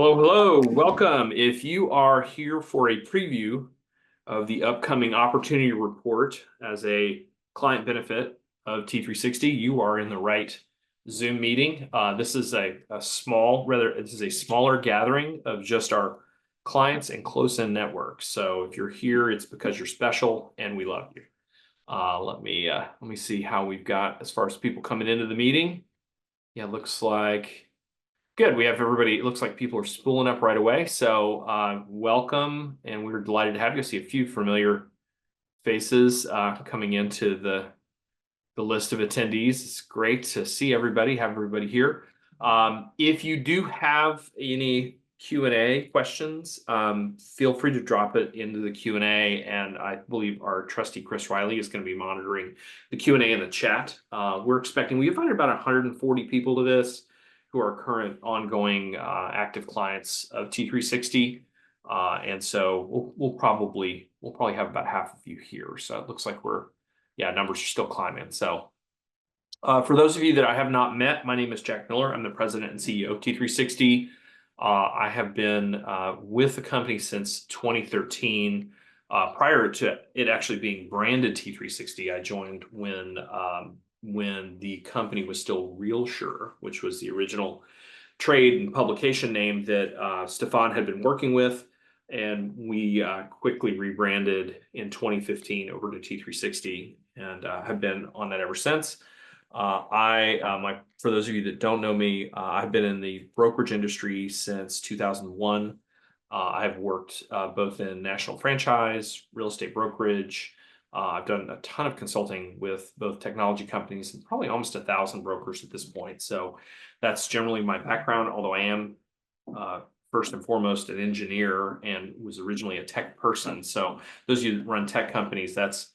Hello, hello, welcome. If you are here for a preview of the upcoming opportunity report as a client benefit of T360, you are in the right Zoom meeting. This is a smaller gathering of just our clients and close-in networks. So if you're here, it's because you're special and we love you. Let me see how we've got as far as people coming into the meeting. Yeah, looks like good. We have everybody. It looks like people are spooling up right away. So welcome, and we're delighted to have you. I see a few familiar faces coming into the list of attendees. It's great to see everybody, have everybody here. If you do have any Q&A questions, feel free to drop it into the Q&A, and I believe our trustee Chris Riley is going to be monitoring the Q&A in the chat. We've invited about 140 people to this who are current ongoing active clients of T360. And so we'll probably have about half of you here. So it looks like numbers are still climbing. So for those of you that I have not met, my name is Jack Miller. I'm the president and CEO of T360. I have been with the company since 2013. Prior to it actually being branded T360, I joined when the company was still RealSure, which was the original trade and publication name that Stefan had been working with. And we quickly rebranded in 2015 over to T360 and have been on that ever since. For those of you that don't know me, I've been in the brokerage industry since 2001. I've worked both in national franchise, real estate brokerage. I've done a ton of consulting with both technology companies and probably almost 1,000 brokers at this point. So that's generally my background, although I am first and foremost an engineer and was originally a tech person. So those of you that run tech companies, that's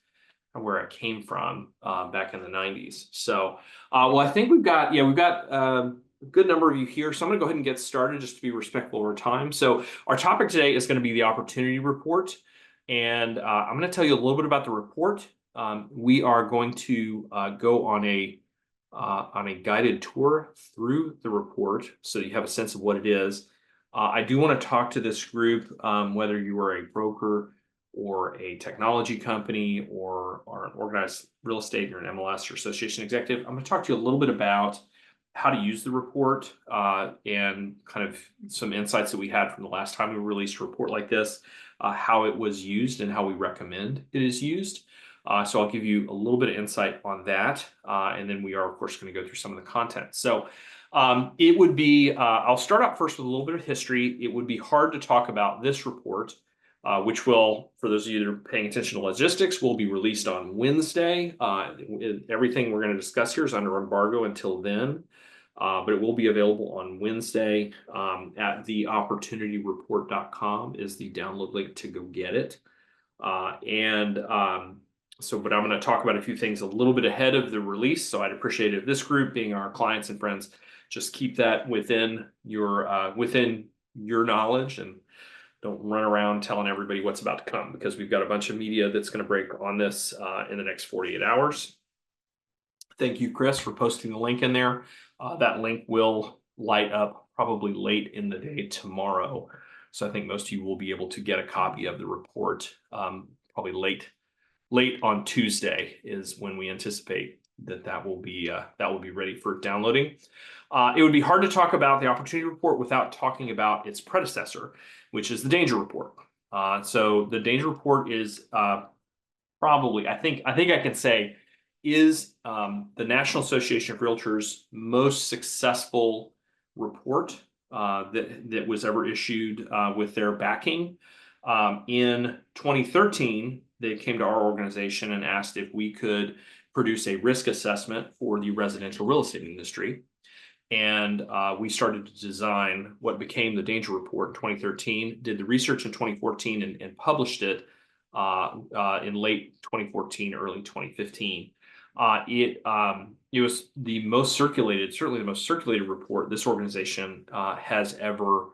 where I came from back in the 90s. So, I think we've got a good number of you here. So I'm going to go ahead and get started just to be respectful of our time. So our topic today is going to be the opportunity report. And I'm going to tell you a little bit about the report. We are going to go on a guided tour through the report so you have a sense of what it is. I do want to talk to this group, whether you are a broker or a technology company or an organized real estate or an MLS or association executive. I'm going to talk to you a little bit about how to use the report and kind of some insights that we had from the last time we released a report like this, how it was used and how we recommend it is used. So I'll give you a little bit of insight on that. And then we are, of course, going to go through some of the content. So it would be, I'll start out first with a little bit of history. It would be hard to talk about this report, which will, for those of you that are paying attention to logistics, will be released on Wednesday. Everything we're going to discuss here is under embargo until then, but it will be available on Wednesday at theopportunityreport.com is the download link to go get it. But I'm going to talk about a few things a little bit ahead of the release. So I'd appreciate it if this group, being our clients and friends, just keep that within your knowledge and don't run around telling everybody what's about to come, because we've got a bunch of media that's going to break on this in the next 48 hours. Thank you, Chris, for posting the link in there. That link will light up probably late in the day tomorrow. So I think most of you will be able to get a copy of the report probably late on Tuesday is when we anticipate that will be ready for downloading. It would be hard to talk about the opportunity report without talking about its predecessor, which is the danger report. So the danger report is probably, I think I can say, is the National Association of Realtors' most successful report that was ever issued with their backing. In 2013, they came to our organization and asked if we could produce a risk assessment for the residential real estate industry. And we started to design what became the Danger Report in 2013, did the research in 2014 and published it in late 2014, early 2015. It was the most circulated, certainly the most circulated report this organization has ever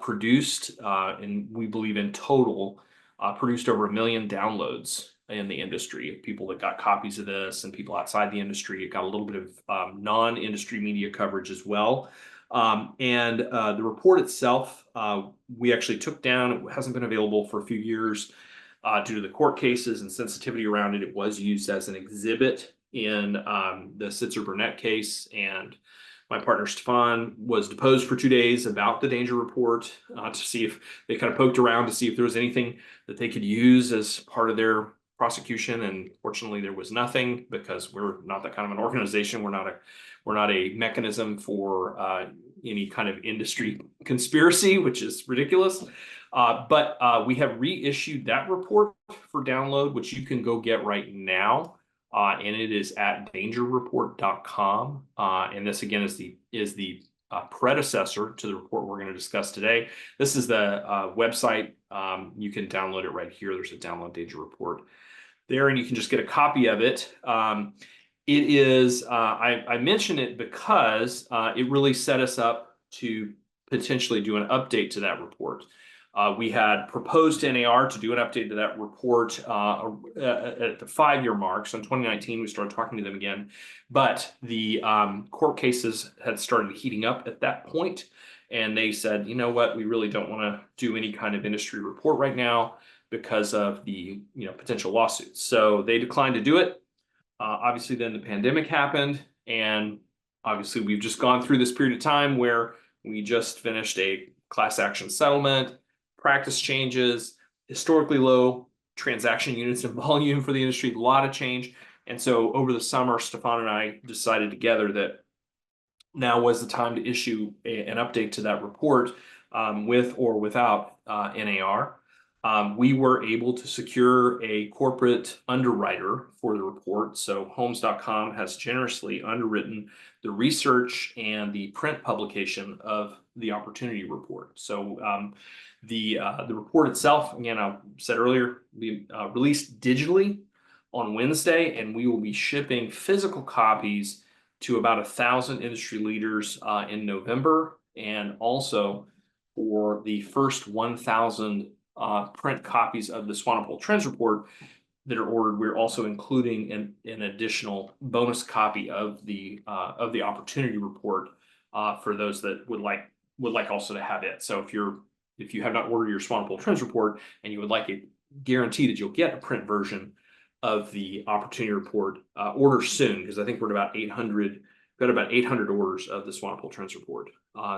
produced, and we believe in total produced over 1 million downloads in the industry. People that got copies of this and people outside the industry. It got a little bit of non-industry media coverage as well. The report itself, we actually took down. It hasn't been available for a few years due to the court cases and sensitivity around it. It was used as an exhibit in the Sitzer-Burnett case, and my partner Stefan was deposed for 2 days about the danger report to see if they kind of poked around to see if there was anything that they could use as part of their prosecution. And fortunately, there was nothing, because we're not that kind of an organization. We're not a mechanism for any kind of industry conspiracy, which is ridiculous. But we have reissued that report for download, which you can go get right now. And it is at dangerreport.com. And this again is the predecessor to the report we're going to discuss today. This is the website. You can download it right here. There's a download danger report there, and you can just get a copy of it. It is, I mention it because it really set us up to potentially do an update to that report. We had proposed to NAR to do an update to that report at the 5-year mark. So in 2019, we started talking to them again, but the court cases had started heating up at that point. And they said, you know what, we really don't want to do any kind of industry report right now because of the potential lawsuits. So they declined to do it. Obviously, then the pandemic happened, and obviously we've just gone through this period of time where we just finished a class action settlement, practice changes, historically low transaction units and volume for the industry, a lot of change. And so over the summer, Stefan and I decided together that now was the time to issue an update to that report with or without NAR. We were able to secure a corporate underwriter for the report. So homes.com has generously underwritten the research and the print publication of the opportunity report. So the report itself, again, I said earlier, we released digitally on Wednesday, and we will be shipping physical copies to about 1,000 industry leaders in November, and also for the first 1,000 print copies of the Swanepoel Trends report that are ordered, we're also including an additional bonus copy of the opportunity report for those that would like also to have it. So if you have not ordered your Swanepoel Trends report and you would like a guarantee that you'll get a print version of the opportunity report, order soon, because I think we're at about 800. We've got about 800 orders of the Swanepoel Trends report.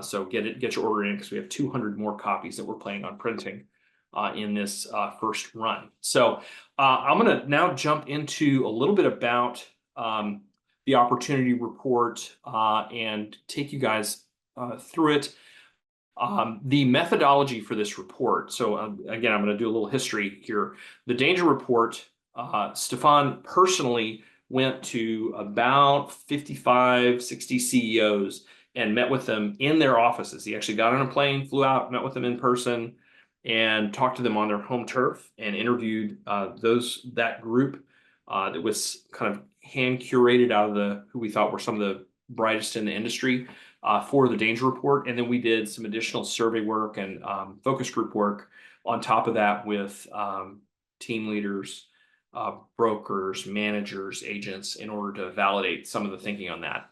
So get your order in, because we have 200 more copies that we're planning on printing in this first run. So I'm going to now jump into a little bit about the opportunity report and take you guys through it. The methodology for this report. So again, I'm going to do a little history here. The danger report, Stefan personally went to about 55, 60 CEOs and met with them in their offices. He actually got on a plane, flew out, met with them in person, and talked to them on their home turf, and interviewed that group that was kind of hand curated out of who we thought were some of the brightest in the industry for the danger report. And then we did some additional survey work and focus group work on top of that with team leaders, brokers, managers, agents, in order to validate some of the thinking on that.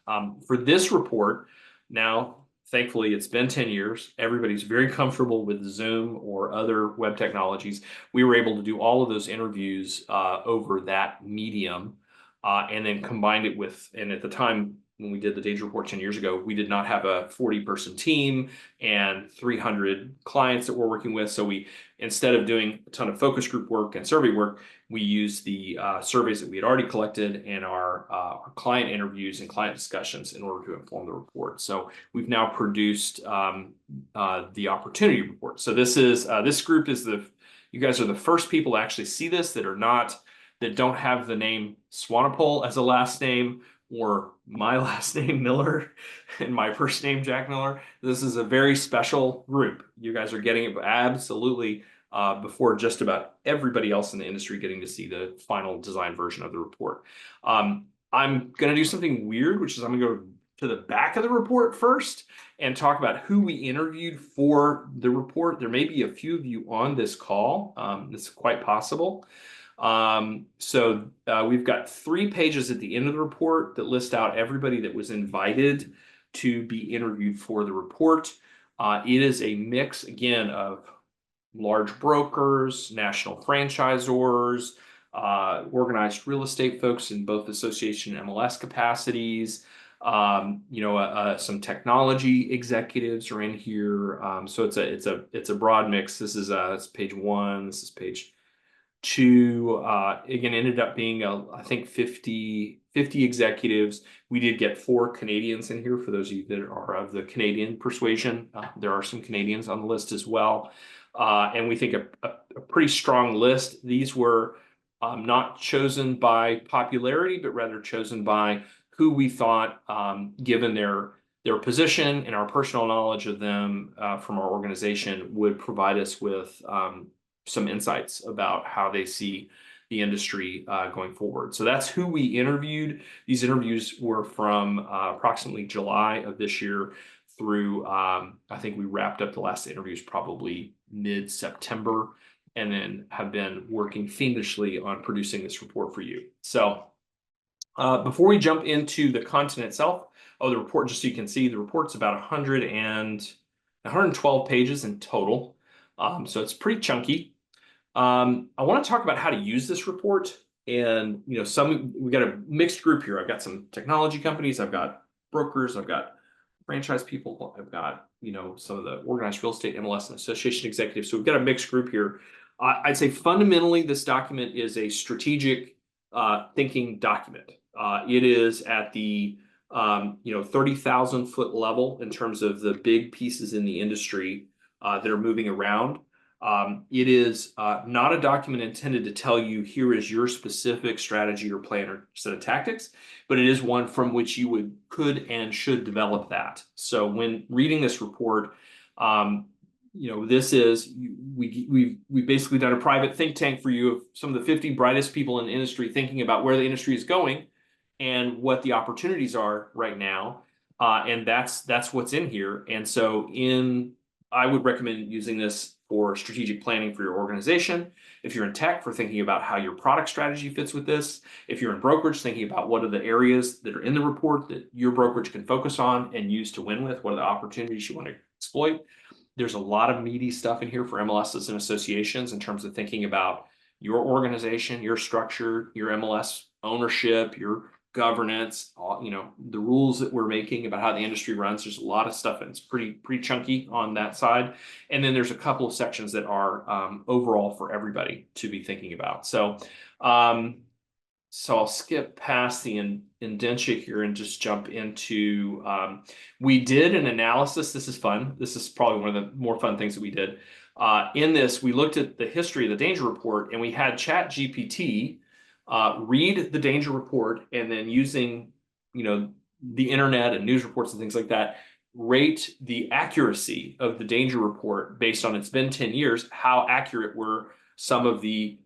For this report, now, thankfully, it's been 10 years. Everybody's very comfortable with Zoom or other web technologies. We were able to do all of those interviews over that medium and then combined it with, and at the time when we did the danger report 10 years ago, we did not have a 40-person team and 300 clients that we're working with. So we, instead of doing a ton of focus group work and survey work, we used the surveys that we had already collected and our client interviews and client discussions in order to inform the report. So we've now produced the opportunity report. So this group is you guys are the first people to actually see this that don't have the name Swanepoel as a last name, or my last name Miller and my first name Jack Miller. This is a very special group. You guys are getting it absolutely before just about everybody else in the industry getting to see the final design version of the report. I'm going to do something weird, which is I'm going to go to the back of the report first and talk about who we interviewed for the report. There may be a few of you on this call. It's quite possible. We've got 3 pages at the end of the report that list out everybody that was invited to be interviewed for the report. It is a mix, again, of large brokers, national franchisors, organized real estate folks in both association and MLS capacities. Some technology executives are in here. So it's a broad mix. This is that's page 1. This is page 2. Again, ended up being I think 50 executives. We did get 4 Canadians in here for those of you that are of the Canadian persuasion. There are some Canadians on the list as well. And we think a pretty strong list. These were not chosen by popularity, but rather chosen by who we thought, given their position and our personal knowledge of them from our organization, would provide us with some insights about how they see the industry going forward. So that's who we interviewed. These interviews were from approximately July of this year through, I think we wrapped up the last interviews probably mid-September, and then have been working fiendishly on producing this report for you. So before we jump into the content itself, the report, just so you can see, the report's about 112 pages in total. So it's pretty chunky. I want to talk about how to use this report. And, we got a mixed group here. I've got some technology companies, I've got brokers, I've got franchise people, I've got, some of the organized real estate MLS and association executives. So we've got a mixed group here. I'd say fundamentally, this document is a strategic thinking document. It is at the 30,000 foot level in terms of the big pieces in the industry that are moving around. It is not a document intended to tell you here is your specific strategy or plan or set of tactics, but it is one from which you could and should develop that. So when reading this report, this is we've basically done a private think tank for you of some of the 50 brightest people in the industry, thinking about where the industry is going and what the opportunities are right now, and that's what's in here. And so I would recommend using this for strategic planning for your organization. If you're in tech, for thinking about how your product strategy fits with this. If you're in brokerage, thinking about what are the areas that are in the report that your brokerage can focus on and use to win with. What are the opportunities you want to exploit? There's a lot of meaty stuff in here for MLSs and associations in terms of thinking about your organization, your structure, your MLS ownership, your governance, the rules that we're making about how the industry runs. There's a lot of stuff, and it's pretty chunky on that side. And then there's a couple of sections that are overall for everybody to be thinking about. So I'll skip past the indentia here and just jump into, we did an analysis. This is fun. This is probably one of the more fun things that we did. In this, we looked at the history of the danger report, and we had ChatGPT read the danger report, and then using, the internet and news reports and things like that, rate the accuracy of the danger report based on it's been 10 years, how accurate were some of the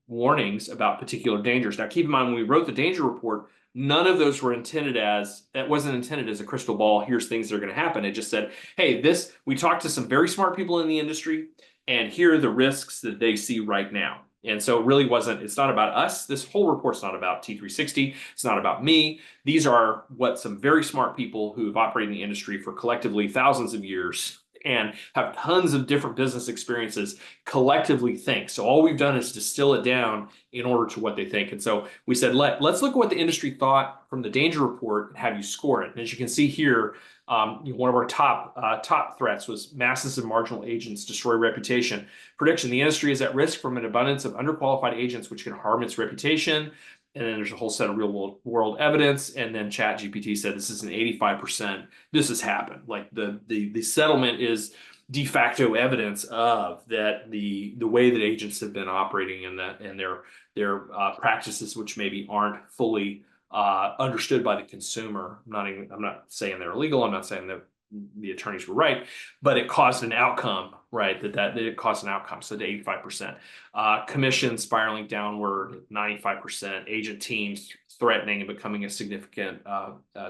warnings about particular dangers. Now, keep in mind, when we wrote the danger report, none of those were that wasn't intended as a crystal ball. Here's things that are going to happen. It just said, hey, we talked to some very smart people in the industry, and here are the risks that they see right now. And so it really it's not about us. This whole report's not about T360. It's not about me. These are what some very smart people who've operated in the industry for collectively thousands of years and have tons of different business experiences collectively think. So all we've done is distill it down in order to what they think. And so we said, let's look at what the industry thought from the danger report and have you score it. And as you can see here, one of our top threats was masses of marginal agents destroy reputation. Prediction: the industry is at risk from an abundance of underqualified agents, which can harm its reputation. And then there's a whole set of real world evidence. And then ChatGPT said this is an 85%. This has happened. Like the settlement is de facto evidence of that the way that agents have been operating and their practices, which maybe aren't fully understood by the consumer. I'm not saying they're illegal. I'm not saying that the attorneys were right, but it caused an outcome, right? That it caused an outcome. So to 85%, commission spiraling downward, 95%, agent teams threatening and becoming a significant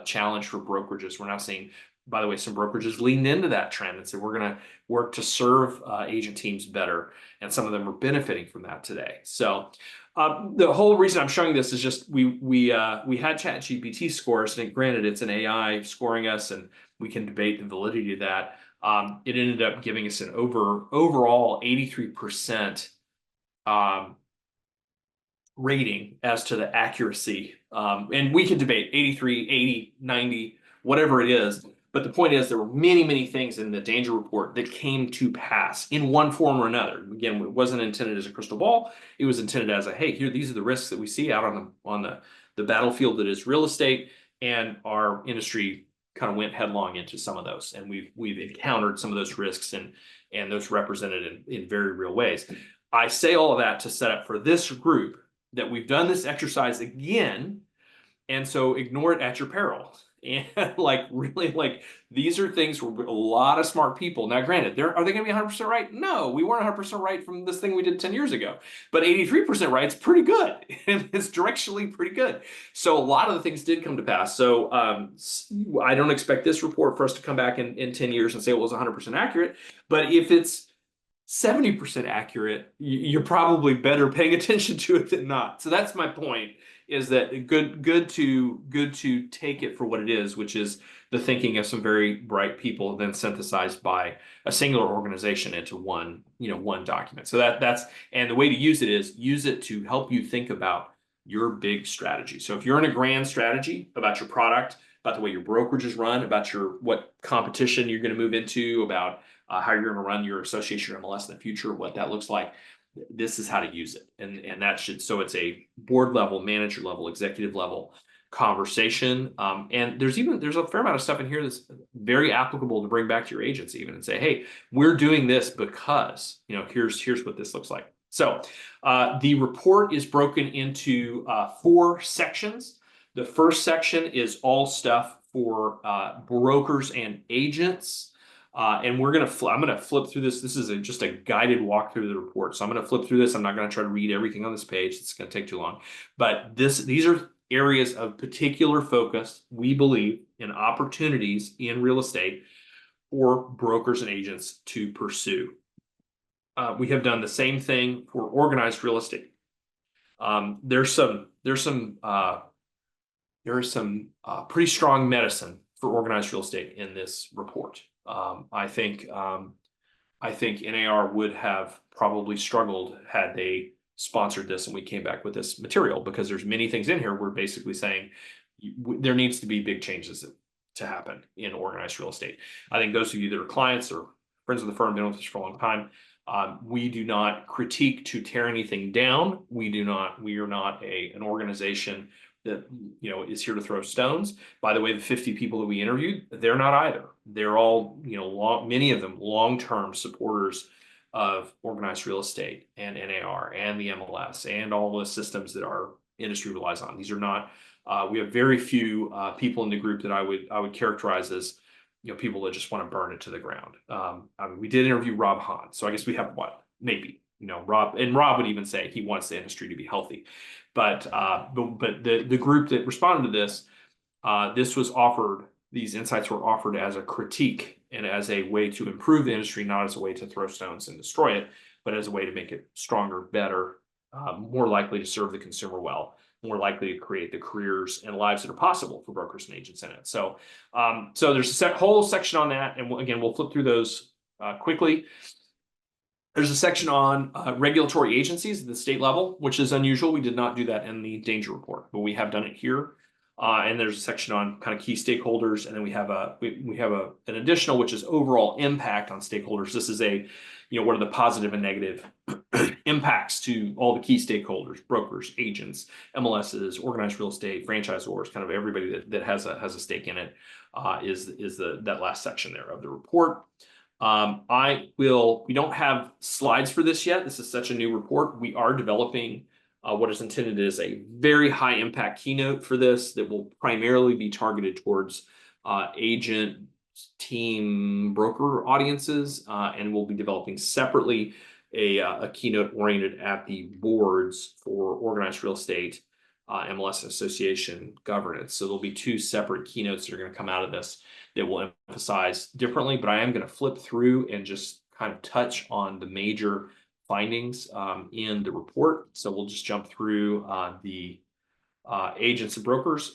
challenge for brokerages. We're now seeing, by the way, some brokerages leaned into that trend and said, we're going to work to serve agent teams better. And some of them are benefiting from that today. So The whole reason I'm showing this is just we had ChatGPT scores, and granted it's an AI scoring us, and we can debate the validity of that. It ended up giving us an overall 83% rating as to the accuracy. And we can debate 83, 80, 90, whatever it is. But the point is, there were many, many things in the danger report that came to pass in one form or another. Again, it wasn't intended as a crystal ball. It was intended as a, hey, here, these are the risks that we see out on the battlefield that is real estate. And our industry kind of went headlong into some of those. And we've encountered some of those risks and those represented in very real ways. I say all of that to set up for this group that we've done this exercise again, and so ignore it at your peril. And like really, like these are things where a lot of smart people. Now, granted, are they going to be 100% right? No, we weren't 100% right from this thing we did 10 years ago, but 83% right is pretty good, and it's directionally pretty good. So a lot of the things did come to pass. So I don't expect this report for us to come back in 10 years and say it was 100% accurate, but if it's 70% accurate, you're probably better paying attention to it than not. So that's my point, is that good to take it for what it is, which is the thinking of some very bright people, then synthesized by a singular organization into one document. So and the way to use it is use it to help you think about your big strategy. So if you're in a grand strategy about your product, about the way your brokerage is run, about what competition you're going to move into, about how you're going to run your association or MLS in the future, what that looks like. This is how to use it. And that so it's a board level, manager level, executive level conversation. And there's a fair amount of stuff in here that's very applicable to bring back to your agents even and say, hey, we're doing this because, here's what this looks like. So the report is broken into 4 sections. The first section is all stuff for brokers and agents. And I'm gonna flip through this. This is just a guided walkthrough of the report. So I'm gonna flip through this. I'm not gonna try to read everything on this page. It's gonna take too long. But these are areas of particular focus, we believe, in opportunities in real estate for brokers and agents to pursue. We have done the same thing for organized real estate. There's some pretty strong medicine for organized real estate in this report. I think NAR would have probably struggled had they sponsored this and we came back with this material, because there's many things in here we're basically saying there needs to be big changes to happen in organized real estate. I think those of you that are clients or friends of the firm, been with us for a long time, we do not critique to tear anything down. We are not an organization that is here to throw stones. By the way, the 50 people that we interviewed, they're not either. They're all, many of them long-term supporters of organized real estate and NAR and the MLS and all the systems that our industry relies on. These are not. We have very few people in the group that I would characterize as people that just want to burn it to the ground. We did interview Rob Hahn, so I guess we have maybe Rob would even say he wants the industry to be healthy. But the group that responded to this, these insights were offered as a critique and as a way to improve the industry, not as a way to throw stones and destroy it, but as a way to make it stronger, better, more likely to serve the consumer well, more likely to create the careers and lives that are possible for brokers and agents in it. So there's a whole section on that. And again, we'll flip through those quickly. There's a section on regulatory agencies at the state level, which is unusual. We did not do that in the danger report, but we have done it here. And there's a section on kind of key stakeholders, and then we have an additional, which is overall impact on stakeholders. This is what are the positive and negative impacts to all the key stakeholders, brokers, agents, MLSs, organized real estate, franchisors, kind of everybody that has a stake in it, is that last section there of the report. We don't have slides for this yet. This is such a new report. We are developing what is intended as a very high impact keynote for this that will primarily be targeted towards agent, team, broker audiences, and we'll be developing separately a keynote oriented at the boards for organized real estate, MLS association governance. So there'll be 2 separate keynotes that are going to come out of this that will emphasize differently, but I am going to flip through and just kind of touch on the major findings in the report. So we'll just jump through the agents and brokers.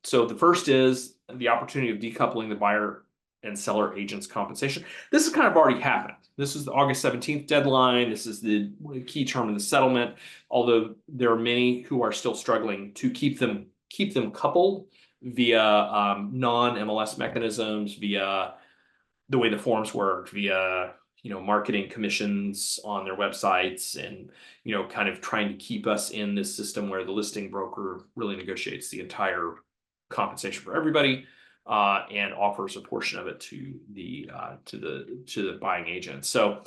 So the first is the opportunity of decoupling the buyer and seller agents compensation. This has kind of already happened. This is the August 17th deadline. This is the key term in the settlement, although there are many who are still struggling to keep them coupled via non-MLS mechanisms, via the way the forms work, via marketing commissions on their websites, and kind of trying to keep us in this system where the listing broker really negotiates the entire compensation for everybody and offers a portion of it to the buying agent. So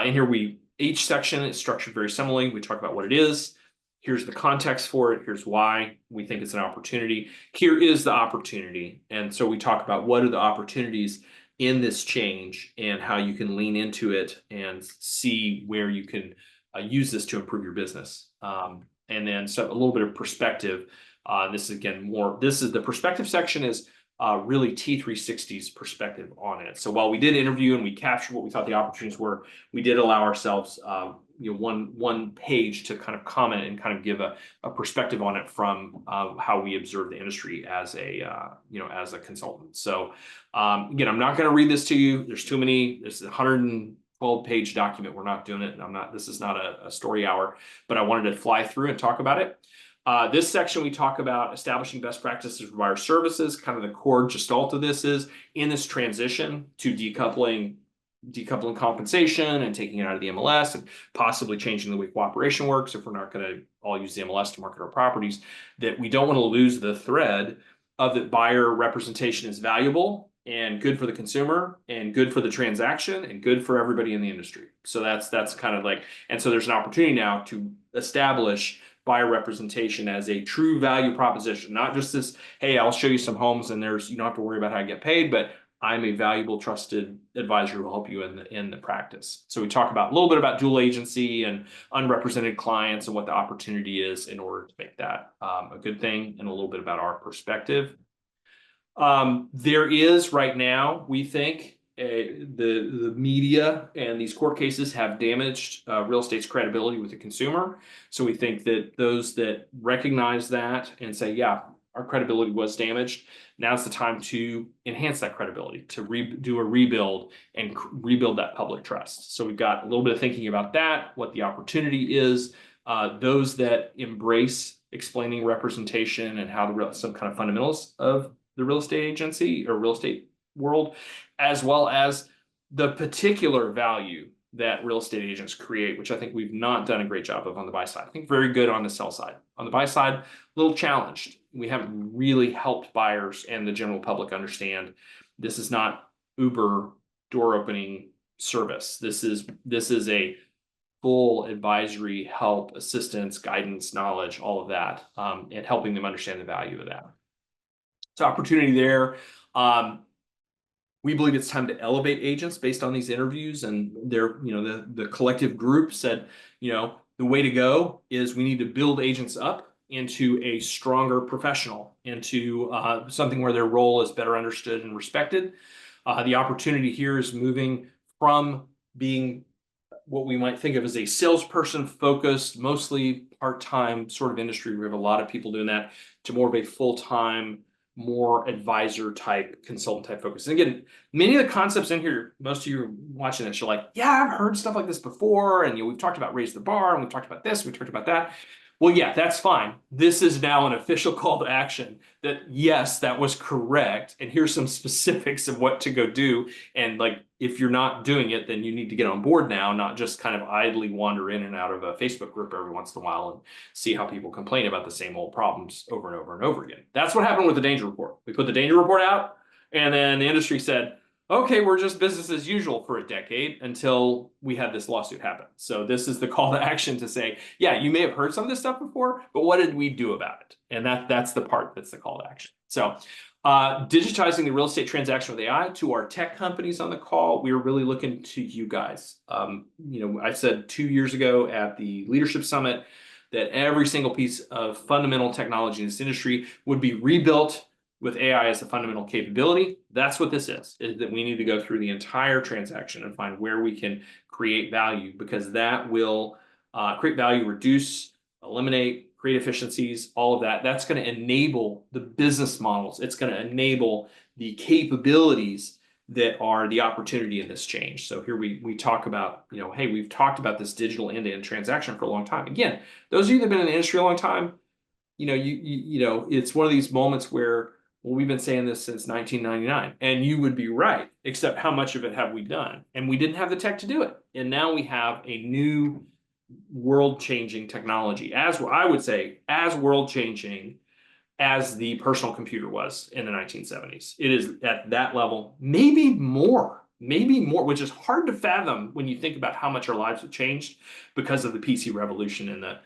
in here each section is structured very similarly. We talk about what it is. Here's the context for it. Here's why we think it's an opportunity. Here is the opportunity. And so we talk about what are the opportunities in this change and how you can lean into it and see where you can use this to improve your business. And then so a little bit of perspective. This is again the perspective section is really T360's perspective on it. So while we did interview and we captured what we thought the opportunities were, we did allow ourselves one page to kind of comment and kind of give a perspective on it from how we observe the industry as a as a consultant. So again, I'm not going to read this to you. There's too many. This is a 112-page document. We're not doing it. This is not a story hour, but I wanted to fly through and talk about it. This section, we talk about establishing best practices for buyer services. Kind of the core gestalt of this is in this transition to decoupling compensation and taking it out of the MLS and possibly changing the way cooperation works if we're not going to all use the MLS to market our properties, that we don't want to lose the thread of that buyer representation is valuable and good for the consumer and good for the transaction and good for everybody in the industry. So that's kind of like, and so there's an opportunity now to establish buyer representation as a true value proposition, not just this, hey, I'll show you some homes and you don't have to worry about how I get paid, but I'm a valuable, trusted advisor who will help you in the practice. So we talk about a little bit about dual agency and unrepresented clients and what the opportunity is in order to make that a good thing, and a little bit about our perspective. There is right now, we think, the media and these court cases have damaged real estate's credibility with the consumer. So we think that those that recognize that and say, yeah, our credibility was damaged, now's the time to enhance that credibility, to do a rebuild and rebuild that public trust. So we've got a little bit of thinking about that, what the opportunity is, those that embrace explaining representation and how some kind of fundamentals of the real estate agency or real estate world, as well as the particular value that real estate agents create, which I think we've not done a great job of on the buy side. I think very good on the sell side. On the buy side, a little challenged. We haven't really helped buyers and the general public understand this is not Uber door opening service. This is a full advisory, help, assistance, guidance, knowledge, all of that, and helping them understand the value of that. So opportunity there. We believe it's time to elevate agents based on these interviews, and the collective group said, the way to go is we need to build agents up into a stronger professional, into something where their role is better understood and respected. The opportunity here is moving from being what we might think of as a salesperson focused, mostly part-time sort of industry. We have a lot of people doing that, to more of a full-time, more advisor type, consultant type focus. And again, many of the concepts in here, most of you watching this, you're like, yeah, I've heard stuff like this before. And we've talked about raise the bar, and we've talked about this, we've talked about that. Well, yeah, that's fine. This is now an official call to action that, yes, that was correct. And here's some specifics of what to go do. And like, if you're not doing it, then you need to get on board now, not just kind of idly wander in and out of a Facebook group every once in a while and see how people complain about the same old problems over and over and over again. That's what happened with the danger report. We put the danger report out, and then the industry said, okay, we're just business as usual for a decade until we had this lawsuit happen. So this is the call to action to say, yeah, you may have heard some of this stuff before, but what did we do about it? And that's the part that's the call to action. So digitizing the real estate transaction with AI. To our tech companies on the call, we are really looking to you guys. I said 2 years ago at the Leadership Summit that every single piece of fundamental technology in this industry would be rebuilt. with AI as a fundamental capability. That's what this is that we need to go through the entire transaction and find where we can create value, because that will create value, reduce, eliminate, create efficiencies, all of that. That's going to enable the business models. It's going to enable the capabilities that are the opportunity in this change. So here we talk about, hey, we've talked about this digital end-to-end transaction for a long time. Again, those of you that have been in the industry a long time, it's one of these moments where, well, we've been saying this since 1999, and you would be right, except how much of it have we done? And we didn't have the tech to do it. And now we have a new world-changing technology, as I would say, as world-changing as the personal computer was in the 1970s. It is at that level, maybe more, which is hard to fathom when you think about how much our lives have changed because of the PC revolution in the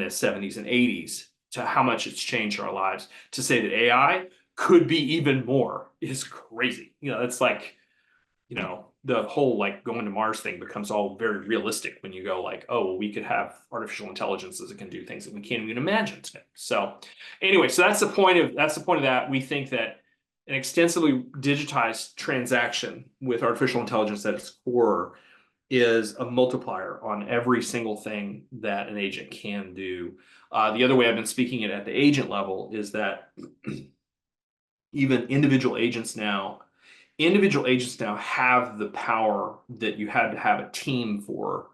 70s and 80s, to how much it's changed our lives. To say that AI could be even more is crazy. It's like, the whole like going to Mars thing becomes all very realistic when you go like, oh, well, we could have artificial intelligences that can do things that we can't even imagine today. So anyway, so that's the point of that. We think that an extensively digitized transaction with artificial intelligence at its core is a multiplier on every single thing that an agent can do. The other way I've been speaking it at the agent level is that even individual agents now have the power that you had to have a team for,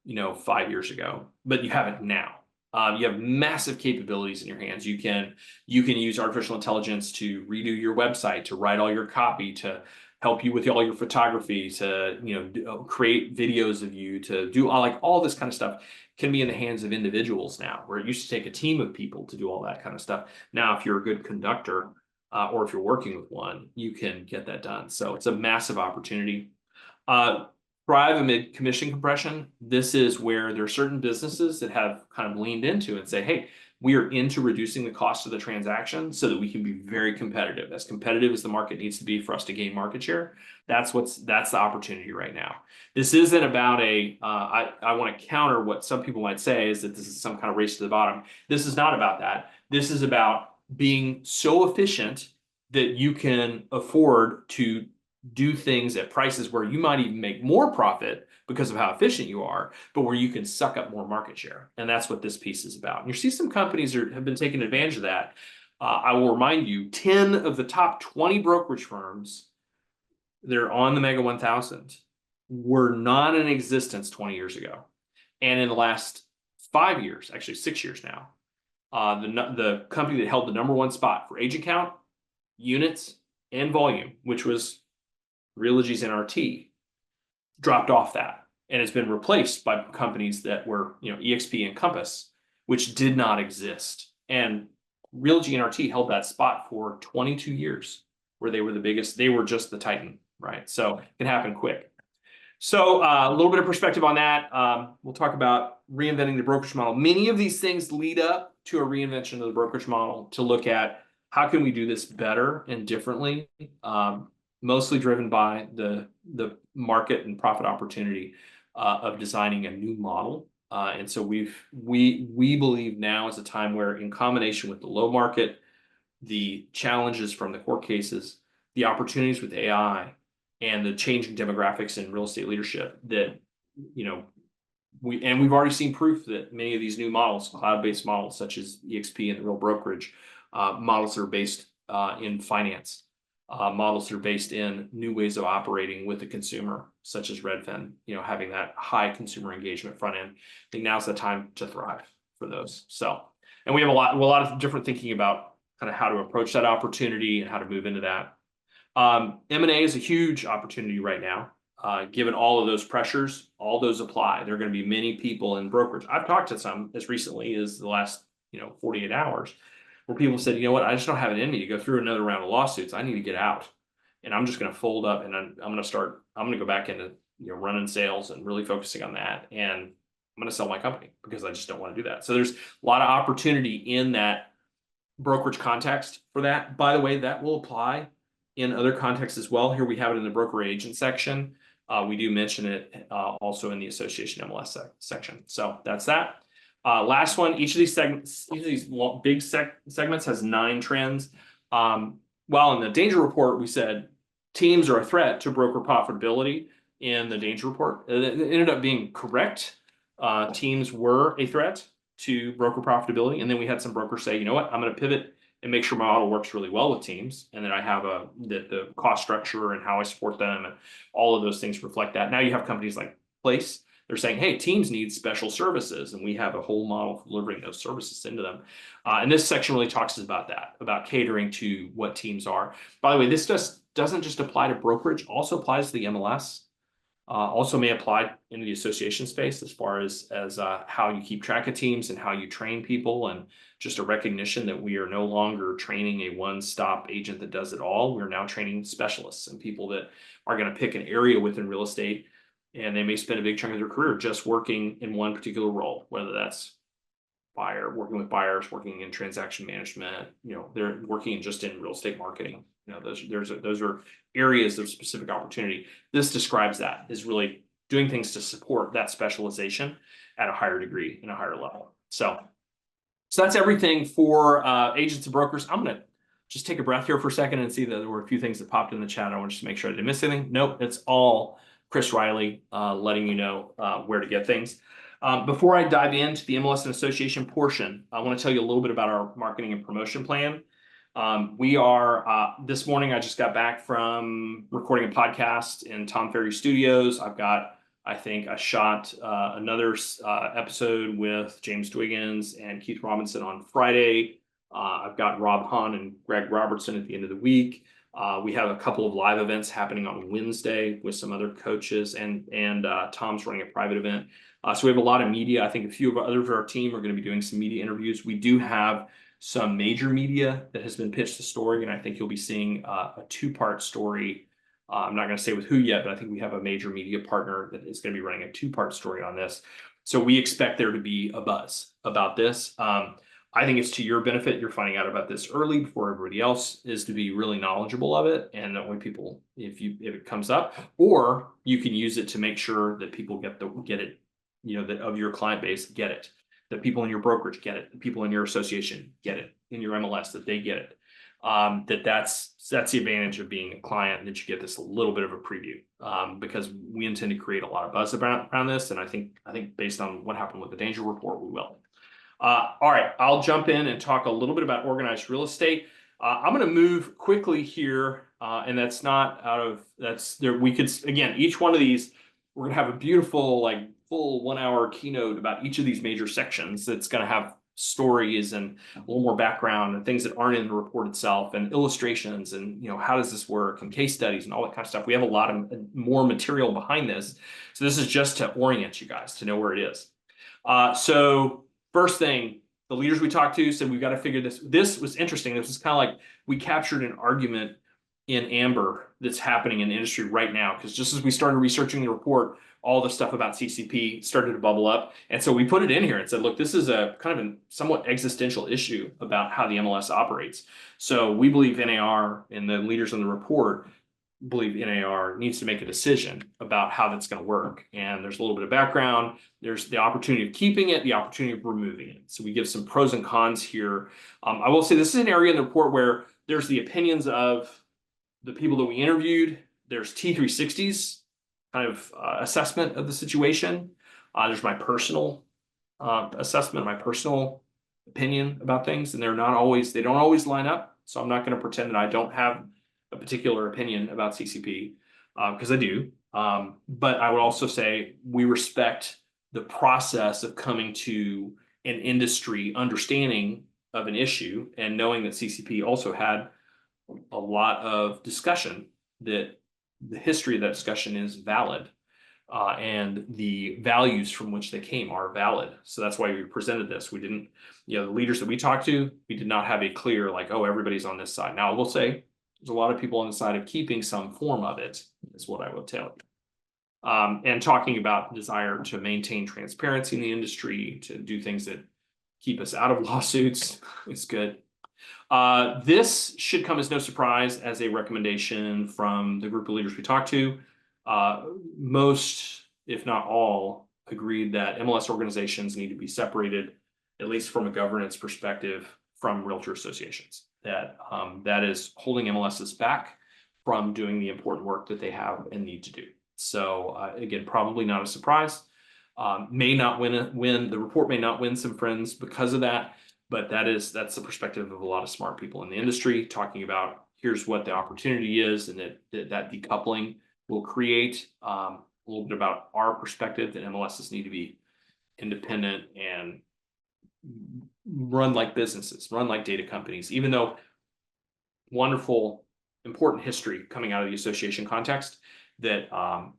5 years ago, but you have it now. You have massive capabilities in your hands. You can use artificial intelligence to redo your website, to write all your copy, to help you with all your photography, to create videos of you, to do all this kind of stuff can be in the hands of individuals now, where it used to take a team of people to do all that kind of stuff. Now, if you're a good conductor, or if you're working with one, you can get that done. So it's a massive opportunity. Thrive amid commission compression. This is where there are certain businesses that have kind of leaned into and say, hey, we are into reducing the cost of the transaction so that we can be very competitive as the market needs to be for us to gain market share. That's the opportunity right now. This isn't about I want to counter what some people might say is that this is some kind of race to the bottom. This is not about that. This is about being so efficient that you can afford to do things at prices where you might even make more profit because of how efficient you are, but where you can suck up more market share. And that's what this piece is about. And you see some companies have been taking advantage of that. I will remind you, 10 of the top 20 brokerage firms that are on the Mega 1000 were not in existence 20 years ago. And in the last 5 years, actually 6 years now, the company that held the #1 spot for agent count, units, and volume, which was Realogy's NRT, dropped off that, and it's been replaced by companies that were, EXP and Compass, which did not exist. And Realogy NRT held that spot for 22 years, where they were the biggest. They were just the Titan, right? So it can happen quick. So a little bit of perspective on that. We'll talk about reinventing the brokerage model. Many of these things lead up to a reinvention of the brokerage model to look at how can we do this better and differently, mostly driven by the market and profit opportunity of designing a new model. And so we believe now is a time where, in combination with the low market, the challenges from the court cases, the opportunities with AI, and the changing demographics in real estate leadership, that we've already seen proof that many of these new models, cloud-based models such as EXP and the real brokerage, models that are based in finance, models that are based in new ways of operating with the consumer, such as Redfin, having that high consumer engagement front end. I think now's the time to thrive for those. So, and we have a lot of different thinking about kind of how to approach that opportunity and how to move into that. M&A is a huge opportunity right now. Given all of those pressures, all those apply. There are going to be many people in brokerage. I've talked to some as recently as the last 48 hours, where people said, what, I just don't have it in me to go through another round of lawsuits. I need to get out, and I'm just going to fold up, and I'm going to go back into running sales and really focusing on that, and I'm going to sell my company because I just don't want to do that. So there's a lot of opportunity in that brokerage context for that. By the way, that will apply in other contexts as well. Here we have it in the broker agent section. We do mention it also in the association MLS section. So that's that. Last one, each of these segments, big segments has 9 trends. while in the danger report, we said teams are a threat to broker profitability in the danger report. It ended up being correct. Teams were a threat to broker profitability. And then we had some brokers say, you know what, I'm going to pivot and make sure my model works really well with teams. And then I have the cost structure and how I support them and all of those things reflect that. Now you have companies like Place. They're saying, hey, teams need special services, and we have a whole model for delivering those services into them. And this section really talks about that, about catering to what teams are. By the way, this doesn't just apply to brokerage, also applies to the MLS. Also may apply into the association space as far as how you keep track of teams and how you train people, and just a recognition that we are no longer training a one-stop agent that does it all. We're now training specialists and people that are going to pick an area within real estate, and they may spend a big chunk of their career just working in one particular role, whether that's working with buyers, working in transaction management, they're working just in real estate marketing. Those are areas of specific opportunity. This describes that as really doing things to support that specialization at a higher degree and a higher level. So that's everything for agents and brokers. I'm going to just take a breath here for a second and see that there were a few things that popped in the chat. I want to just make sure I didn't miss anything. Nope, it's all Chris Riley letting you know where to get things. Before I dive into the MLS and association portion, I want to tell you a little bit about our marketing and promotion plan. We are, this morning, I just got back from recording a podcast in Tom Ferry Studios. I've got, I think I shot another episode with James Dwiggins and Keith Robinson on Friday. I've got Rob Hahn and Greg Robertson at the end of the week. We have a couple of live events happening on Wednesday with some other coaches, and Tom's running a private event. So we have a lot of media. I think a few of others of our team are going to be doing some media interviews. We do have some major media that has been pitched the story, and I think you'll be seeing a two-part story. I'm not going to say with who yet, but I think we have a major media partner that is going to be running a two-part story on this. So we expect there to be a buzz about this. I think it's to your benefit. You're finding out about this early before everybody else is, to be really knowledgeable of it. And that way people, if it comes up, or you can use it to make sure that people get it, that of your client base get it, that people in your brokerage get it, that people in your association get it, in your MLS, that they get it. That's the advantage of being a client, and that you get this a little bit of a preview, because we intend to create a lot of buzz around this. And I think based on what happened with the danger report, we will. All right, I'll jump in and talk a little bit about organized real estate. I'm going to move quickly here, and that's not out of, that's there. We could, again, each one of these, we're going to have a beautiful, full 1 hour keynote about each of these major sections. That's going to have stories and a little more background and things that aren't in the report itself, and illustrations, and how does this work, and case studies and all that kind of stuff. We have a lot of more material behind this. So this is just to orient you guys to know where it is. So first thing, the leaders we talked to said, we've got to figure this. This was interesting. This is kind of like we captured an argument in Amber that's happening in the industry right now, because just as we started researching the report, all the stuff about CCP started to bubble up. And so we put it in here and said, look, this is a kind of a somewhat existential issue about how the MLS operates. So we believe NAR, and the leaders in the report believe NAR needs to make a decision about how that's going to work. And there's a little bit of background. There's the opportunity of keeping it, the opportunity of removing it. So we give some pros and cons here. I will say this is an area in the report where there's the opinions of the people that we interviewed. There's T360's kind of assessment of the situation. There's my personal assessment, my personal opinion about things, and they don't always line up. So I'm not going to pretend that I don't have a particular opinion about CCP, because I do. But I would also say we respect the process of coming to an industry understanding of an issue, and knowing that CCP also had a lot of discussion, that the history of that discussion is valid, and the values from which they came are valid. So that's why we presented this. We didn't, the leaders that we talked to, we did not have a clear, oh, everybody's on this side. Now I will say there's a lot of people on the side of keeping some form of it, is what I will tell you. And talking about the desire to maintain transparency in the industry, to do things that keep us out of lawsuits is good. This should come as no surprise as a recommendation from the group of leaders we talked to. Most, if not all, agreed that MLS organizations need to be separated, at least from a governance perspective, from realtor associations. that is holding MLSs back from doing the important work that they have and need to do. So again, probably not a surprise. May not win the report may not win some friends because of that, but that's the perspective of a lot of smart people in the industry talking about here's what the opportunity is, and that decoupling will create a little bit about our perspective that MLSs need to be independent and run like businesses, run like data companies, even though wonderful, important history coming out of the association context that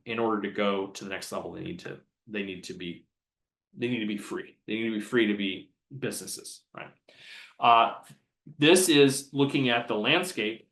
in order to go to the next level, they need to be free. They need to be free to be businesses, right? This is looking at the landscape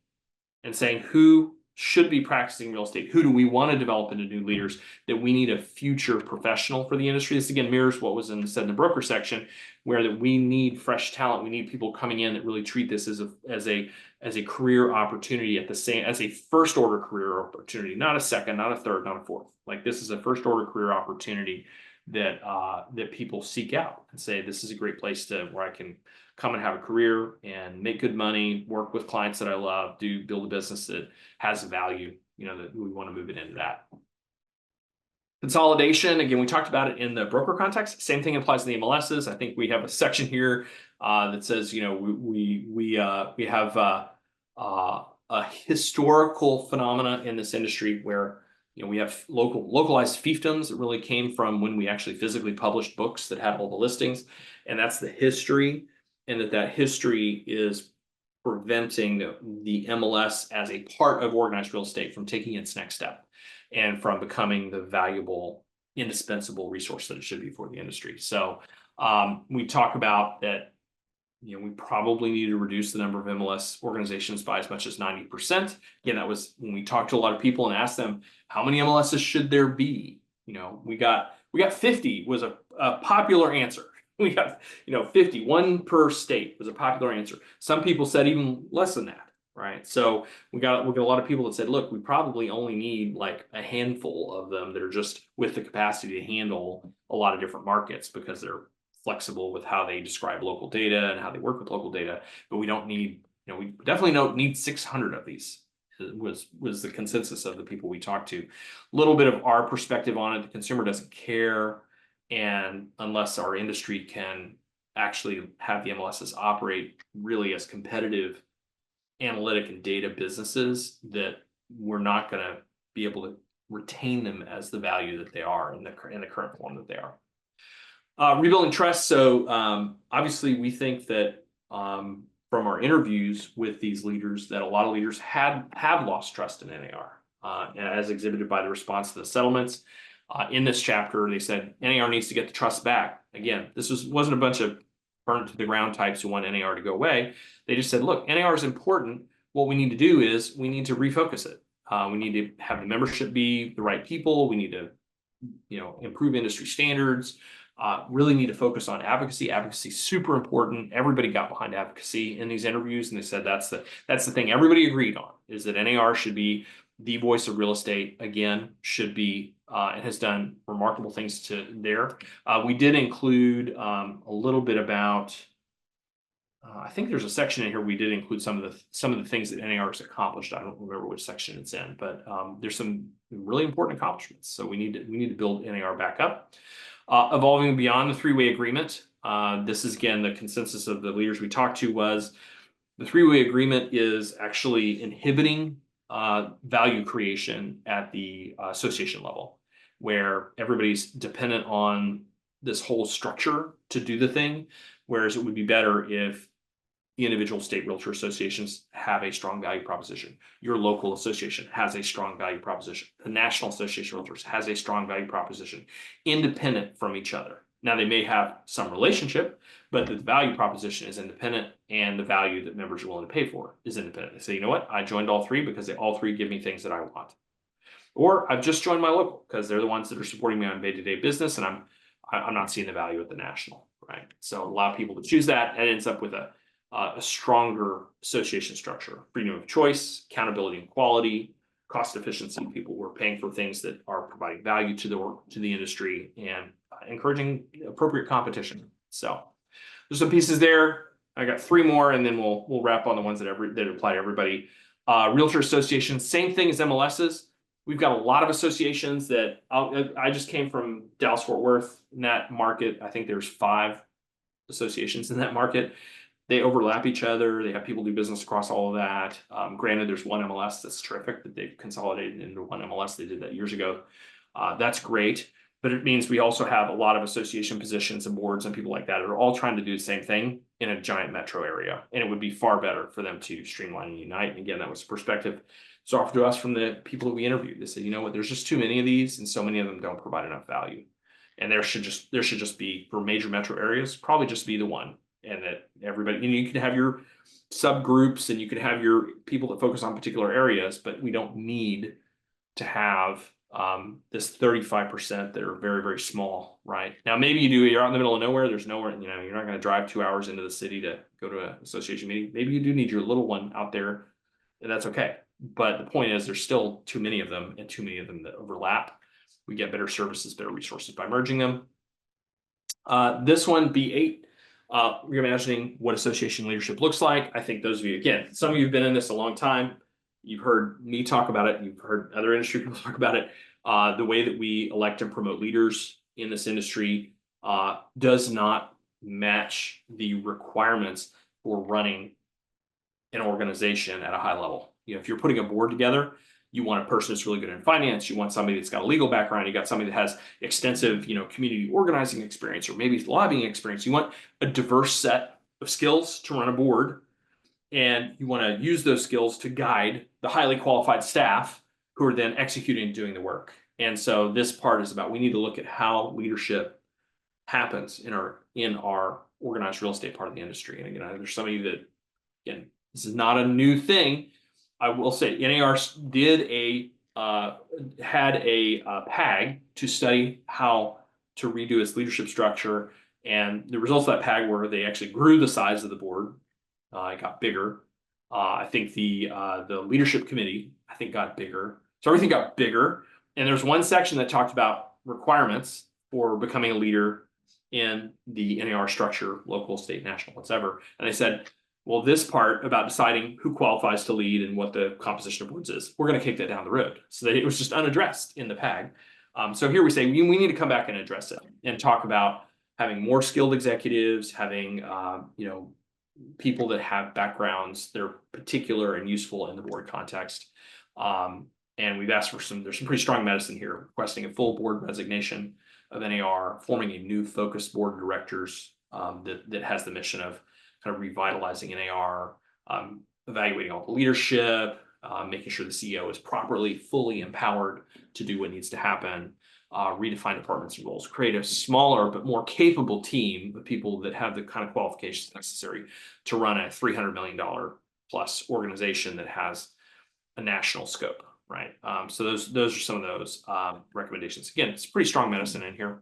and saying who should be practicing real estate. Who do we want to develop into new leaders that we need a future professional for the industry? This again mirrors what was said in the broker section, where that we need fresh talent. We need people coming in that really treat this as a career opportunity as a first order career opportunity, not a second, not a third, not a fourth. Like this is a first order career opportunity that people seek out and say, this is a great place where I can come and have a career and make good money, work with clients that I love, build a business that has value, that we want to move it into that. Consolidation, again, we talked about it in the broker context. Same thing applies to the MLSs. I think we have a section here that says, we have a historical phenomena in this industry where we have localized fiefdoms that really came from when we actually physically published books that had all the listings, and that's the history, and that history is preventing the MLS as a part of organized real estate from taking its next step and from becoming the valuable, indispensable resource that it should be for the industry. So we talk about that. We probably need to reduce the number of MLS organizations by as much as 90%. Again, that was when we talked to a lot of people and asked them, how many MLSs should there be? We got 50 was a popular answer. We got, 50, one per state was a popular answer. Some people said even less than that, right? So we got a lot of people that said, look, we probably only need like a handful of them that are just with the capacity to handle a lot of different markets because they're flexible with how they describe local data and how they work with local data. But we don't need, we definitely don't need 600 of these. Was the consensus of the people we talked to. A little bit of our perspective on it. The consumer doesn't care. And unless our industry can actually have the MLSs operate really as competitive analytic and data businesses, that we're not going to be able to retain them as the value that they are in the current form that they are. Rebuilding trust. So obviously we think that from our interviews with these leaders that a lot of leaders have lost trust in NAR, as exhibited by the response to the settlements. In this chapter, they said NAR needs to get the trust back. Again, this wasn't a bunch of burnt to the ground types who want NAR to go away. They just said, look, NAR is important. What we need to do is we need to refocus it. We need to have the membership be the right people. We need to, improve industry standards. Really need to focus on advocacy. Advocacy is super important. Everybody got behind advocacy in these interviews, and they said that's the thing everybody agreed on, is that NAR should be the voice of real estate. Again, should be and has done remarkable things there. We did include a little bit about. I think there's a section in here we did include some of the things that NAR has accomplished. I don't remember which section it's in, but there's some really important accomplishments. So we need to build NAR back up. Evolving beyond the three-way agreement. This is again the consensus of the leaders we talked to was the three-way agreement is actually inhibiting value creation at the association level, where everybody's dependent on this whole structure to do the thing, whereas it would be better if the individual state realtor associations have a strong value proposition. Your local association has a strong value proposition. The National Association of Realtors has a strong value proposition, independent from each other. Now, they may have some relationship, but the value proposition is independent, and the value that members are willing to pay for is independent. They say, you know what? I joined all three because they all three give me things that I want. Or I've just joined my local because they're the ones that are supporting me on day-to-day business, and I'm not seeing the value at the national, right? So a lot of people that choose that, it ends up with a stronger association structure, freedom of choice, accountability and quality, cost efficiency. People who are paying for things that are providing value to the industry, and encouraging appropriate competition. So there's some pieces there. I got three more, and then we'll wrap on the ones that apply to everybody. Realtor associations, same thing as MLSs. We've got a lot of associations that I just came from Dallas Fort Worth. In that market, I think there's 5 associations in that market. They overlap each other. They have people do business across all of that. Granted, there's one MLS that's terrific that they've consolidated into one MLS. They did that years ago. That's great, but it means we also have a lot of association positions and boards and people like that are all trying to do the same thing in a giant metro area. And it would be far better for them to streamline and unite. And again, that was perspective. It's offered to us from the people that we interviewed. They said, you know what, there's just too many of these, and so many of them don't provide enough value. And there should just be, for major metro areas, probably just be the one. And that everybody, and you can have your subgroups and you can have your people that focus on particular areas, but we don't need to have this 35% that are very, very small, right? Now, maybe you do, you're out in the middle of nowhere, there's nowhere, you know, you're not going to drive 2 hours into the city to go to an association meeting. Maybe you do need your little one out there, and that's okay. But the point is, there's still too many of them and too many of them that overlap. We get better services, better resources by merging them. This one, B8, reimagining what association leadership looks like. I think those of you, again, some of you have been in this a long time. You've heard me talk about it. You've heard other industry people talk about it. The way that we elect and promote leaders in this industry does not match the requirements for running an organization at a high level. You know, if you're putting a board together, you want a person that's really good in finance. You want somebody that's got a legal background. You got somebody that has extensive, you know, community organizing experience or maybe lobbying experience. You want a diverse set of skills to run a board, and you want to use those skills to guide the highly qualified staff who are then executing and doing the work. And so this part is about, we need to look at how leadership happens in our organized real estate part of the industry. And again, there's some of you that, again, this is not a new thing. I will say NAR had a PAG to study how to redo its leadership structure, and the results of that PAG were they actually grew the size of the board. It got bigger. I think the leadership committee got bigger. So everything got bigger. And there's one section that talked about requirements for becoming a leader in the NAR structure, local, state, national, whatever. And they said, well, this part about deciding who qualifies to lead and what the composition of boards is, we're going to kick that down the road. So that it was just unaddressed in the PAG. So here we say we need to come back and address it and talk about having more skilled executives, having you know, people that have backgrounds that are particular and useful in the board context. And we've asked for there's some pretty strong medicine here, requesting a full board resignation of NAR, forming a new focused board of directors that has the mission of kind of revitalizing NAR, evaluating all the leadership, making sure the CEO is properly, fully empowered to do what needs to happen, redefine departments and roles, create a smaller but more capable team of people that have the kind of qualifications necessary to run a $300 million plus organization that has a national scope, right? So those are some of those recommendations. Again, it's pretty strong medicine in here.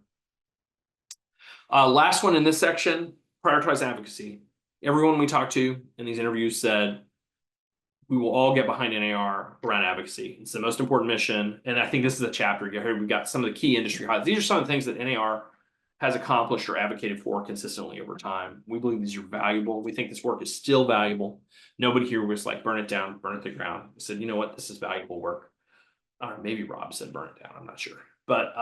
Last one in this section, prioritize advocacy. Everyone we talked to in these interviews said, we will all get behind NAR around advocacy. It's the most important mission. And I think this is a chapter here. We've got some of the key industry highlights. These are some of the things that NAR has accomplished or advocated for consistently over time. We believe these are valuable. We think this work is still valuable. Nobody here was like, burn it down, burn it to the ground. We said, you know what, this is valuable work. Maybe Rob said burn it down, I'm not sure. But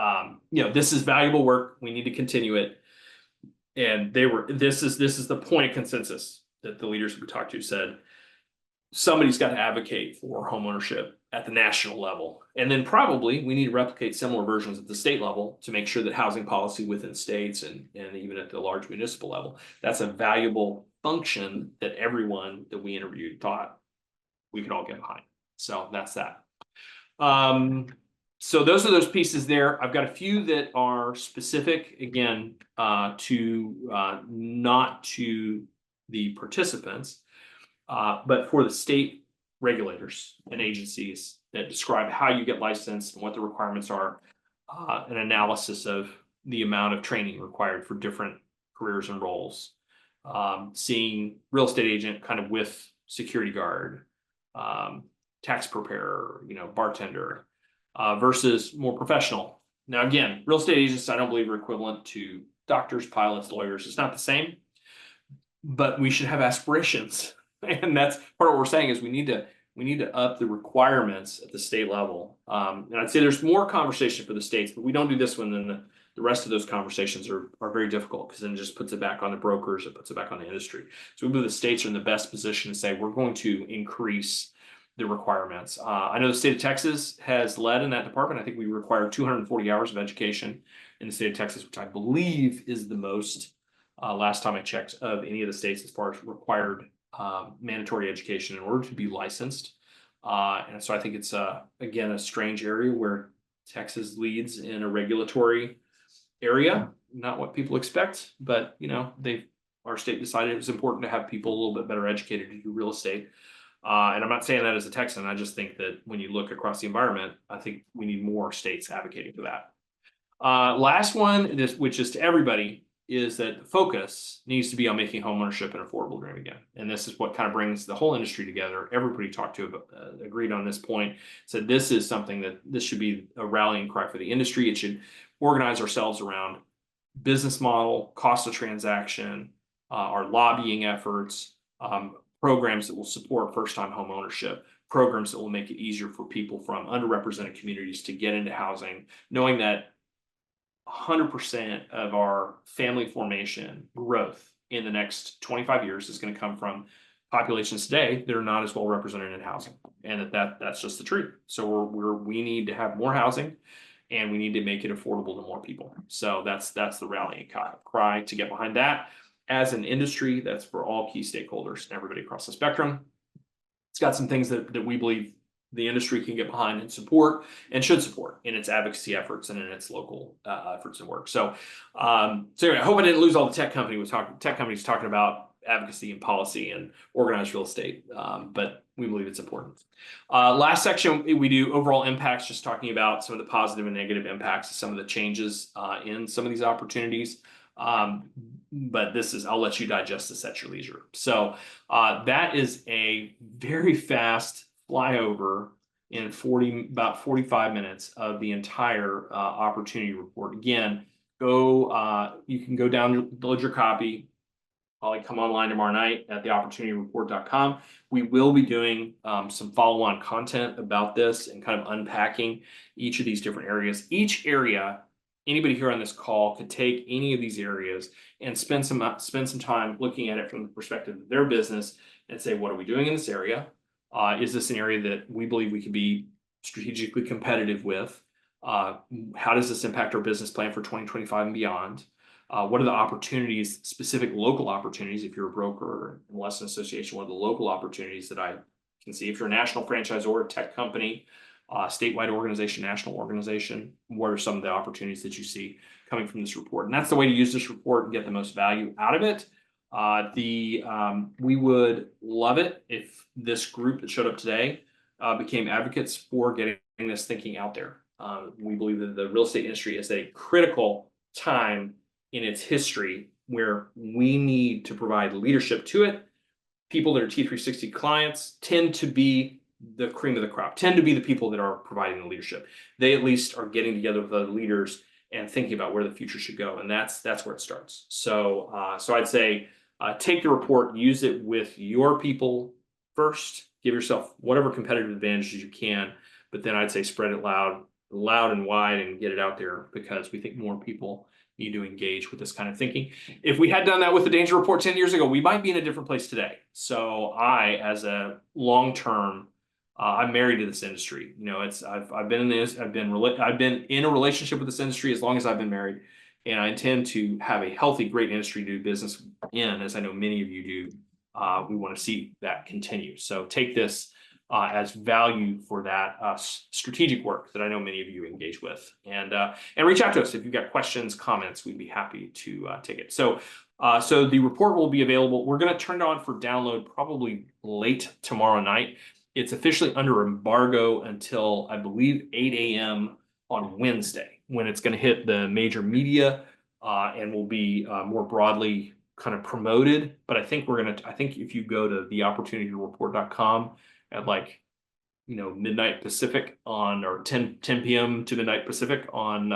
you know, this is valuable work. We need to continue it. And this is the point of consensus that the leaders we talked to said, somebody's got to advocate for homeownership at the national level. And then probably we need to replicate similar versions at the state level to make sure that housing policy within states and even at the large municipal level, that's a valuable function that everyone that we interviewed thought we could all get behind. So that's that. So those are those pieces there. I've got a few that are specific, again, not to the participants, but for the state regulators and agencies that describe how you get licensed and what the requirements are, an analysis of the amount of training required for different careers and roles, seeing real estate agent kind of with security guard, tax preparer, you know, bartender, versus more professional. Now, again, real estate agents, I don't believe are equivalent to doctors, pilots, lawyers. It's not the same. but we should have aspirations. And that's part of what we're saying is we need to up the requirements at the state level. And I'd say there's more conversation for the states, but we don't do this one. Then the rest of those conversations are very difficult because then it just puts it back on the brokers, it puts it back on the industry. So we believe the states are in the best position to say we're going to increase the requirements. I know the state of Texas has led in that department. I think we require 240 hours of education in the state of Texas, which I believe is the most, last time I checked, of any of the states as far as required mandatory education in order to be licensed. And so I think it's, again, a strange area where Texas leads in a regulatory area, not what people expect, but our state decided it was important to have people a little bit better educated to do real estate. And I'm not saying that as a Texan. I just think that when you look across the environment, I think we need more states advocating for that. Last one, which is to everybody, is that the focus needs to be on making homeownership an affordable dream again. And this is what kind of brings the whole industry together. Everybody talked to agreed on this point. Said this is something that this should be a rallying cry for the industry. It should organize ourselves around business model, cost of transaction, our lobbying efforts, programs that will support first-time home ownership, programs that will make it easier for people from underrepresented communities to get into housing, knowing that 100% of our family formation growth in the next 25 years is going to come from populations today that are not as well represented in housing, and that's just the truth. So we need to have more housing, and we need to make it affordable to more people. So that's the rallying cry to get behind that. As an industry, that's for all key stakeholders and everybody across the spectrum. It's got some things that we believe the industry can get behind and support and should support in its advocacy efforts and in its local efforts and work. So anyway, I hope I didn't lose all the tech companies talking about advocacy and policy and organized real estate, but we believe it's important. Last section, we do overall impacts, just talking about some of the positive and negative impacts of some of the changes in some of these opportunities. But I'll let you digest this at your leisure. So that is a very fast flyover in about 45 minutes of the entire opportunity report. Again, you can go download your copy. Probably come online tomorrow night at theopportunityreport.com. We will be doing some follow-on content about this and kind of unpacking each of these different areas. Each area, anybody here on this call could take any of these areas and spend some time looking at it from the perspective of their business and say, what are we doing in this area? Is this an area that we believe we could be strategically competitive with? How does this impact our business plan for 2025 and beyond? What are the opportunities, specific local opportunities, if you're a broker or unless an association, what are the local opportunities that I can see? If you're a national franchisor, tech company, statewide organization, national organization, what are some of the opportunities that you see coming from this report? And that's the way to use this report and get the most value out of it. We would love it if this group that showed up today became advocates for getting this thinking out there. We believe that the real estate industry is a critical time in its history where we need to provide leadership to it. People that are T360 clients tend to be the cream of the crop, tend to be the people that are providing the leadership. They at least are getting together with other leaders and thinking about where the future should go. And that's where it starts. So I'd say take the report, use it with your people first, give yourself whatever competitive advantages you can, but then I'd say spread it loud and wide and get it out there, because we think more people need to engage with this kind of thinking. If we had done that with the Danger Report 10 years ago, we might be in a different place today. So as a long-term, I'm married to this industry. I've been in this. I've been in a relationship with this industry as long as I've been married, and I intend to have a healthy, great industry to do business in, as I know many of you do. We want to see that continue. So take this as value for that strategic work that I know many of you engage with, and reach out to us if you've got questions, comments. We'd be happy to take it. So the report will be available. We're going to turn it on for download probably late tomorrow night. It's officially under embargo until, I believe, 8 a.m. on Wednesday, when it's going to hit the major media and will be more broadly kind of promoted. But I think if you go to theopportunityreport.com at midnight Pacific or 10 p.m. to midnight Pacific on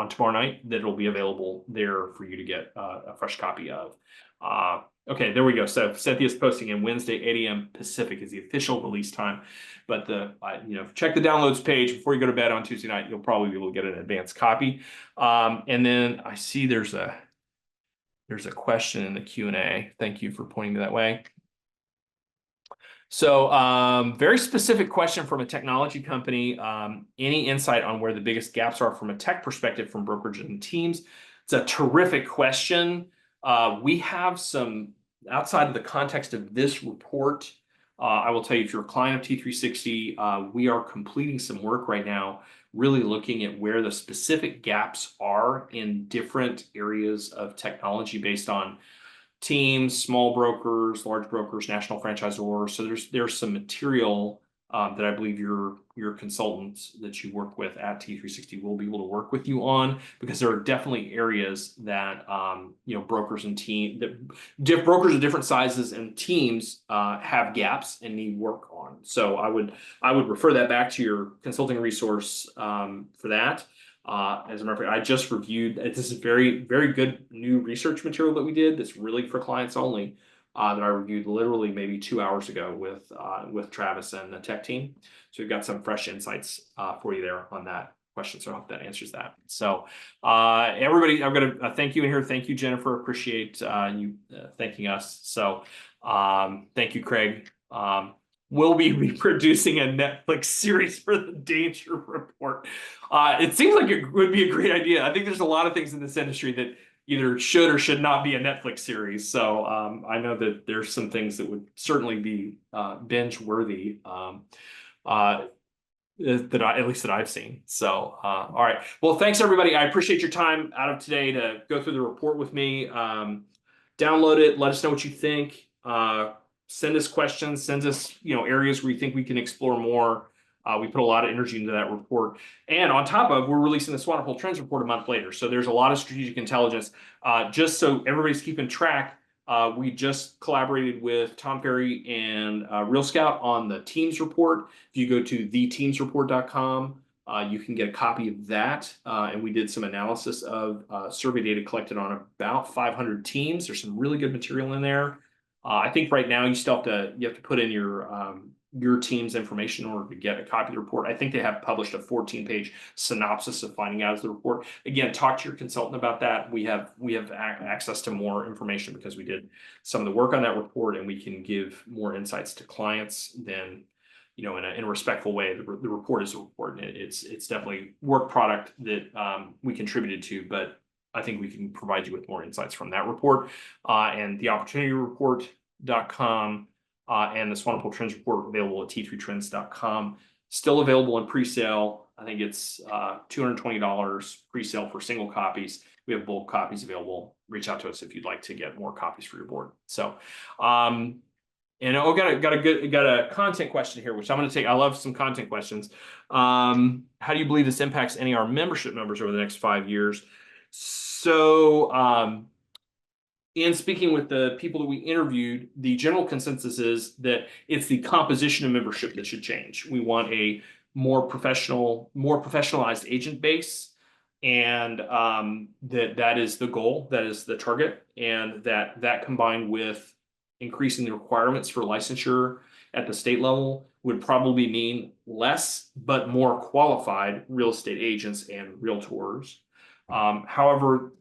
tomorrow night, that it'll be available there for you to get a fresh copy of. Okay, there we go. So Cynthia's posting in Wednesday, 8 a.m. Pacific is the official release time. But check the downloads page before you go to bed on Tuesday night. You'll probably be able to get an advanced copy. And then I see there's a question in the Q&A. Thank you for pointing me that way. So very specific question from a technology company. Any insight on where the biggest gaps are from a tech perspective from brokerage and teams? It's a terrific question. We have some, outside of the context of this report, I will tell you, if you're a client of T360, we are completing some work right now, really looking at where the specific gaps are in different areas of technology based on teams, small brokers, large brokers, national franchisors. So there's some material that I believe your consultants that you work with at T360 will be able to work with you on, because there are definitely areas that brokers and brokers of different sizes and teams have gaps and need work on. So I would refer that back to your consulting resource for that. As a matter of fact, I just reviewed, this is very, very good new research material that we did that's really for clients only, that I reviewed literally maybe 2 hours ago with Travis and the tech team. So we've got some fresh insights for you there on that question. So I hope that answers that. So everybody, I'm going to thank you in here. Thank you, Jennifer. Appreciate you thanking us. So thank you, Craig. We'll be reproducing a Netflix series for the Danger Report. It seems like it would be a great idea. I think there's a lot of things in this industry that either should or should not be a Netflix series. So I know that there's some things that would certainly be binge worthy at least that I've seen. So all right. Well, thanks everybody. I appreciate your time out of today to go through the report with me. Download it. Let us know what you think. Send us questions, send us, areas where you think we can explore more. We put a lot of energy into that report. And on top of, we're releasing the Swanepoel Trends report a month later. So there's a lot of strategic intelligence. Just so everybody's keeping track, we just collaborated with Tom Ferry and Real Scout on the Teams report. If you go to theteamsreport.com, you can get a copy of that. And we did some analysis of survey data collected on about 500 teams. There's some really good material in there. I think right now you have to put in your team's information in order to get a copy of the report. I think they have published a 14-page synopsis of finding out of the report. Again, talk to your consultant about that. We have access to more information because we did some of the work on that report, and we can give more insights to clients than, in a respectful way. The report is a report, and it's definitely work product that we contributed to, but I think we can provide you with more insights from that report. And the opportunityreport.com and the Swanepoel Trends report available at t3trends.com. Still available in pre-sale. I think it's $220 pre-sale for single copies. We have bulk copies available. Reach out to us if you'd like to get more copies for your board. So, got a content question here, which I'm going to take. I love some content questions. How do you believe this impacts any of our membership numbers over the next 5 years? So, in speaking with the people that we interviewed, the general consensus is that it's the composition of membership that should change. We want a more professionalized agent base, and that is the goal, that is the target, and that combined with increasing the requirements for licensure at the state level would probably mean less but more qualified real estate agents and realtors. However,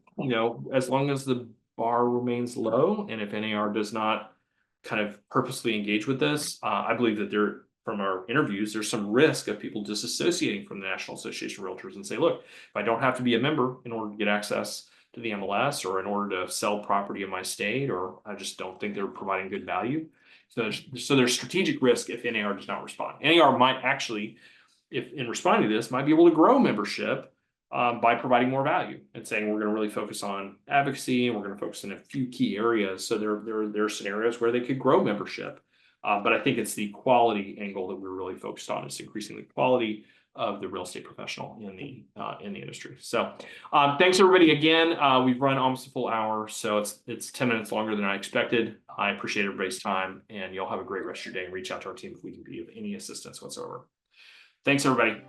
as long as the bar remains low, and if NAR does not kind of purposely engage with this, I believe that from our interviews, there's some risk of people disassociating from the National Association of Realtors and say, look, if I don't have to be a member in order to get access to the MLS or in order to sell property in my state, or I just don't think they're providing good value. So there's strategic risk if NAR does not respond. NAR might actually, if in responding to this, might be able to grow membership by providing more value and saying we're going to really focus on advocacy and we're going to focus in a few key areas. So there are scenarios where they could grow membership, but I think it's the quality angle that we're really focused on. It's increasing the quality of the real estate professional in the industry. So thanks everybody again. We've run almost a full hour, so it's 10 minutes longer than I expected. I appreciate everybody's time, and y'all have a great rest of your day, and reach out to our team if we can be of any assistance whatsoever. Thanks everybody.